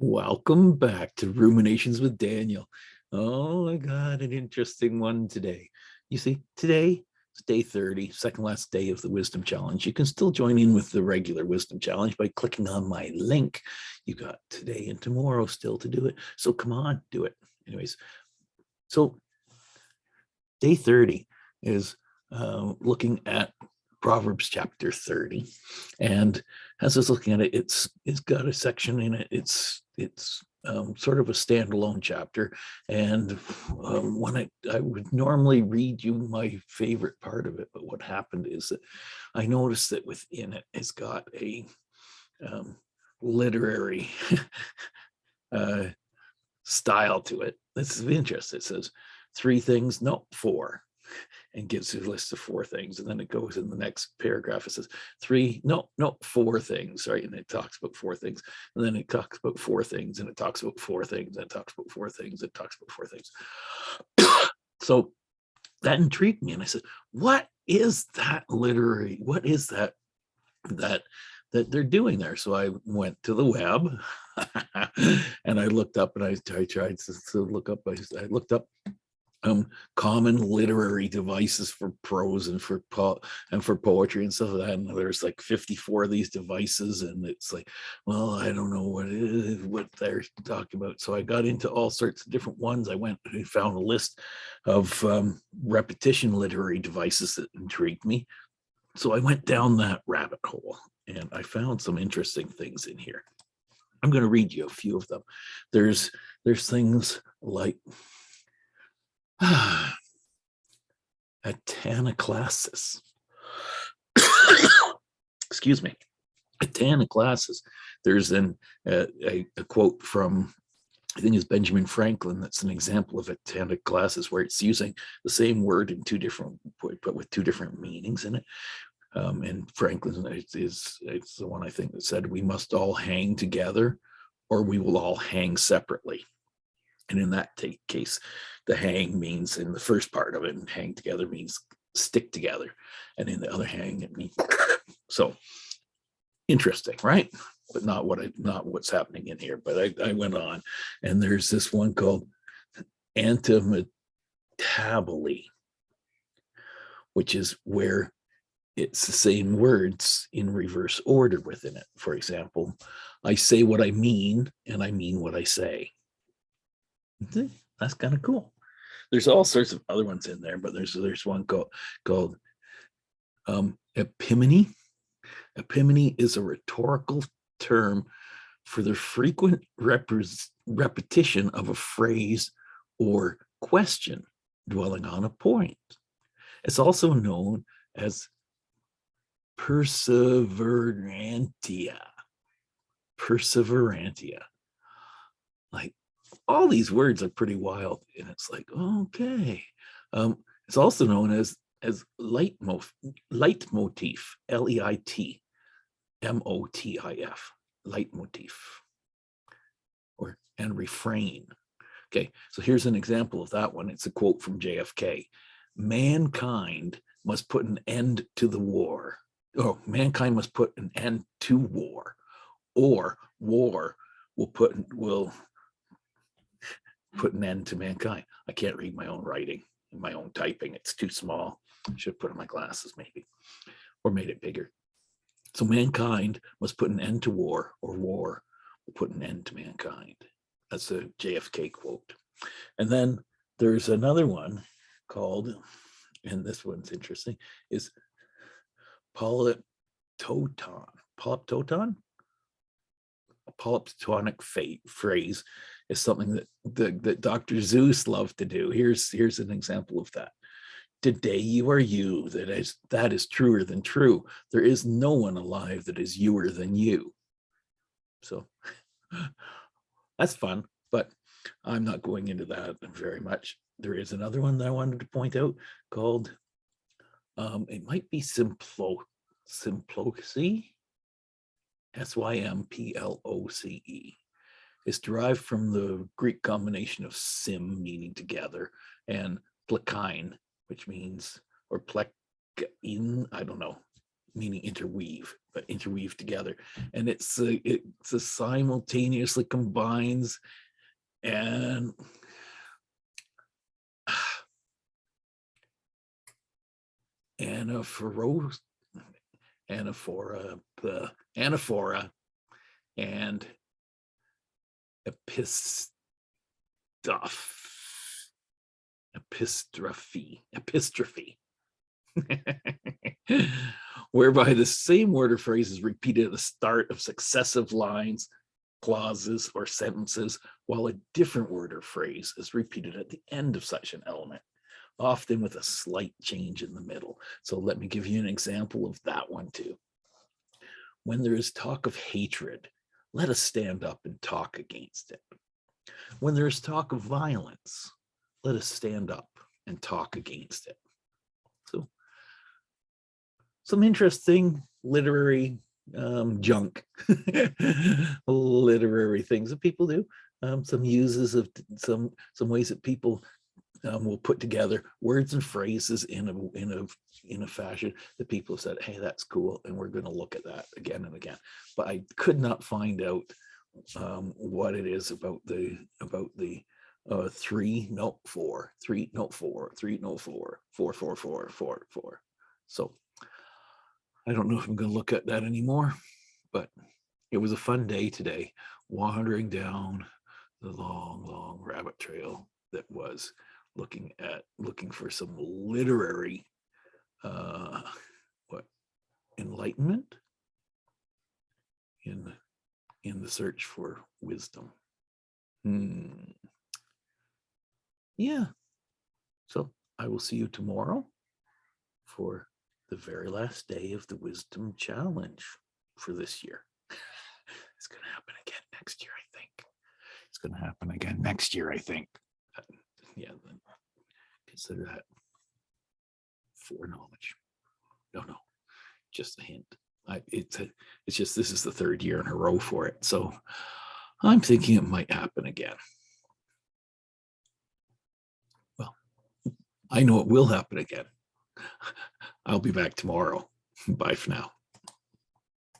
Welcome back to Ruminations with Daniel. Oh, I got an interesting one today. You see, today is day 30, second last day of the Wisdom Challenge. You can still join in with the regular Wisdom Challenge by clicking on my link. You got today and tomorrow still to do it. So come on, do it. Anyways, so day 30 is looking at Proverbs chapter 30. And as I was looking at it, it's got a section in it. It's sort of a standalone chapter. And when I would normally read you my favorite part of it, but what happened is that I noticed that within it, it's got a literary style to it. That's of interest. It says 3 things, no, 4. And gives you a list of 4 things. And then it goes in the next paragraph. It says 4 things, right? And it talks about 4 things. And then it talks about 4 things, and it talks about 4 things, and it talks about 4 things, it talks about 4 things. So that intrigued me. And I said, what is that literary? What is that they're doing there? So I went to the web and I looked up, and I tried to look up, I looked up common literary devices for prose and for poetry and stuff like that. And there's like 54 of these devices, and it's like, well, I don't know what they're talking about. So I got into all sorts of different ones. I went and found a list of repetition literary devices that intrigued me. So I went down that rabbit hole, and I found some interesting things in here. I'm going to read you a few of them. There's things like Atanaclassis. Excuse me. Atanaclassis. There's a quote from, I think it's Benjamin Franklin, that's an example of Atanaclassis, where it's using the same word in 2 different, but with 2 different meanings in it. And Franklin it's the one, I think, that said, we must all hang together or we will all hang separately. And in that case, the hang means, in the first part of it, and hang together means stick together. And in the other hang, it means so interesting, right? But not what's happening in here. But I went on, and there's this one called Anti-Metaboly, which is where it's the same words in reverse order within it. For example, I say what I mean, and I mean what I say. That's kind of cool. There's all sorts of other ones in there, but there's one called epimony. Epimony is a rhetorical term for the frequent repetition of a phrase or question dwelling on a point. It's also known as perseverantia. Perseverantia. Like, all these words are pretty wild, and it's like, okay. It's also known as leitmotif, Leitmotif, leitmotif, and refrain. Okay, so here's an example of that one. It's a quote from JFK. Mankind must put an end to the war. Mankind must put an end to war, or war will put an end to mankind. I can't read my own writing, my own typing. It's too small. I should have put on my glasses maybe, or made it bigger. So mankind must put an end to war, or war will put an end to mankind. That's a JFK quote. And then there's another one called, and this one's interesting, is polyptoton. Polyptoton? A polyptonic phrase is something that Dr. Seuss loved to do. Here's an example of that. Today you are you. That is truer than true. There is no one alive that is youer than you. So that's fun, but I'm not going into that very much. There is another one that I wanted to point out called, it might be Symploce. Symploce. It's derived from the Greek combination of sim, meaning together, and plekein, which means, or plekein, I don't know. meaning interweave, but interweave together. And it's a simultaneously combines and Anaphora, Anaphora, and epistrophe, whereby the same word or phrase is repeated at the start of successive lines, clauses, or sentences, while a different word or phrase is repeated at the end of such an element, often with a slight change in the middle. So let me give you an example of that one too. When there is talk of hatred, let us stand up and talk against it. When there is talk of violence, let us stand up and talk against it. So some interesting literary junk, literary things that people do. Some uses of some ways that people will put together words and phrases in a fashion that people have said, hey, that's cool, and we're going to look at that again and again. But I could not find out what it is about the 3 note 4 3 note 4 3 note 4 4 4 4 4 4. So I don't know if I'm going to look at that anymore, but it was a fun day today, wandering down the long rabbit trail that was looking for some literary enlightenment in the search for wisdom. Yeah. So I will see you tomorrow for the very last day of the wisdom challenge for this year. It's going to happen again next year, I think. It's going to happen again next year, I think. Yeah, then consider that foreknowledge. No, just a hint. It's just this is the third year in a row for it, so I'm thinking it might happen again. Well, I know it will happen again. I'll be back tomorrow. Bye for now.